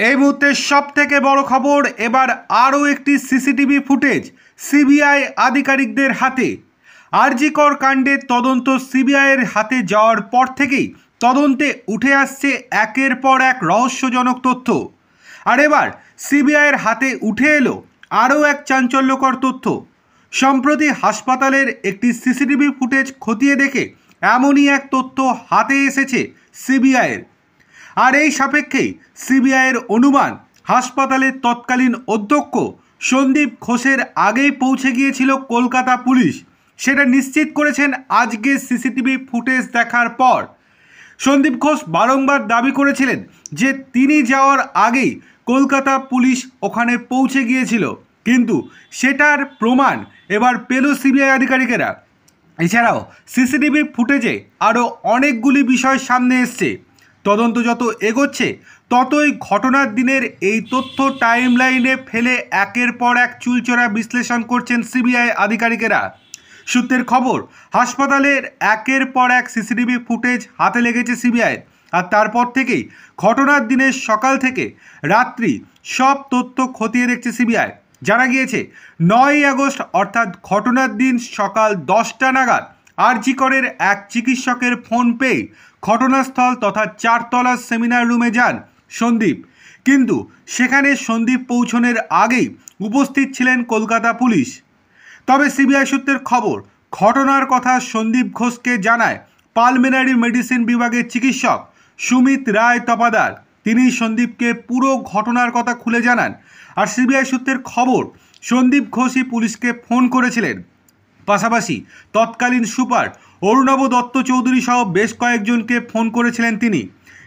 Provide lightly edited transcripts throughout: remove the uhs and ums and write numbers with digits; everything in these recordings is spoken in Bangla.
এই মুহূর্তে সব থেকে বড় খবর, এবার আরও একটি সিসিটিভি ফুটেজ সিবিআই আধিকারিকদের হাতে। আরজি কর কাণ্ডের তদন্ত সিবিআইয়ের হাতে যাওয়ার পর থেকেই তদন্তে উঠে আসছে একের পর এক রহস্যজনক তথ্য। আর এবার সিবিআইয়ের হাতে উঠে এলো আরও এক চাঞ্চল্যকর তথ্য। সম্প্রতি হাসপাতালের একটি সিসিটিভি ফুটেজ খতিয়ে দেখে এমনই এক তথ্য হাতে এসেছে সিবিআইয়ের। আর এই সাপেক্ষেই সিবিআইয়ের অনুমান, হাসপাতালের তৎকালীন অধ্যক্ষ সন্দীপ ঘোষের আগেই পৌঁছে গিয়েছিল কলকাতা পুলিশ। সেটা নিশ্চিত করেছেন আজকে সিসিটিভি ফুটেজ দেখার পর। সন্দীপ ঘোষ বারংবার দাবি করেছিলেন যে তিনি যাওয়ার আগেই কলকাতা পুলিশ ওখানে পৌঁছে গিয়েছিল, কিন্তু সেটার প্রমাণ এবার পেল সিবিআই আধিকারিকেরা। এছাড়াও সিসিটিভি ফুটেজে আরও অনেকগুলি বিষয় সামনে এসছে। তদন্ত যত এগোচ্ছে ততই ঘটনার দিনের এই তথ্য টাইমলাইনে ফেলে একের পর এক চুলচেরা বিশ্লেষণ করছেন সিবিআই আধিকারিকেরা। সূত্রের খবর, হাসপাতালের একের পর এক সিসিটিভি ফুটেজ হাতে লেগেছে সিবিআই। আর তারপর থেকেই ঘটনার দিনের সকাল থেকে রাত্রি সব তথ্য খতিয়ে দেখছে সিবিআই। জানা গিয়েছে 9ই আগস্ট অর্থাৎ ঘটনার দিন সকাল 10টা নাগাদ আরজি করের এক চিকিৎসকের ফোন পেয়ে ঘটনাস্থল তথা 4তলার সেমিনার রুমে যান সন্দীপ। কিন্তু সেখানে সন্দীপ পৌঁছনের আগেই উপস্থিত ছিলেন কলকাতা পুলিশ। তবে সিবিআই সূত্রের খবর, ঘটনার কথা সন্দীপ ঘোষকে জানায় পালমেনারি মেডিসিন বিভাগের চিকিৎসক সুমিত রায় তপাদার। তিনি সন্দীপকে পুরো ঘটনার কথা খুলে জানান। আর সিবিআই সূত্রের খবর, সন্দীপ ঘোষই পুলিশকে ফোন করেছিলেন। পাশাপাশি তৎকালীন সুপার অরুণাভ দত্ত চৌধুরী সহ বেশ কয়েকজনকে ফোন করেছিলেন তিনি।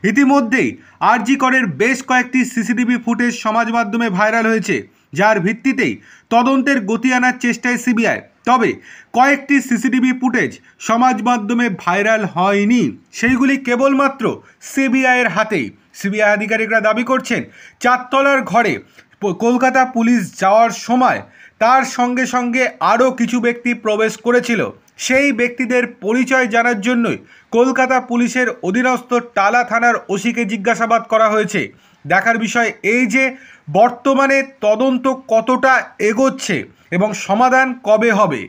ইতিমধ্যেই আরজি করের বেশ কয়েকটি সিসিটিভি ফুটেজ সমাজ মাধ্যমে ভাইরাল হয়েছে, যার ভিত্তিতেই তদন্তের গতি আনার চেষ্টায় সিবিআই। তবে কয়েকটি সিসিটিভি ফুটেজ সমাজ মাধ্যমে ভাইরাল হয়নি, সেইগুলি কেবলমাত্র সিবিআইয়ের হাতেই। সিবিআই আধিকারিকরা দাবি করছেন 4তলার ঘরে কলকাতা পুলিশ যাওয়ার সময় তার সঙ্গে সঙ্গে আরও কিছু ব্যক্তি প্রবেশ করেছিল। সেই ব্যক্তিদের পরিচয় জানার জন্যই কলকাতা পুলিশের অধীনস্থ টালা থানার ওসিকে জিজ্ঞাসাবাদ করা হয়েছে। দেখার বিষয় এই যে বর্তমানে তদন্ত কতটা এগোচ্ছে এবং সমাধান কবে হবে।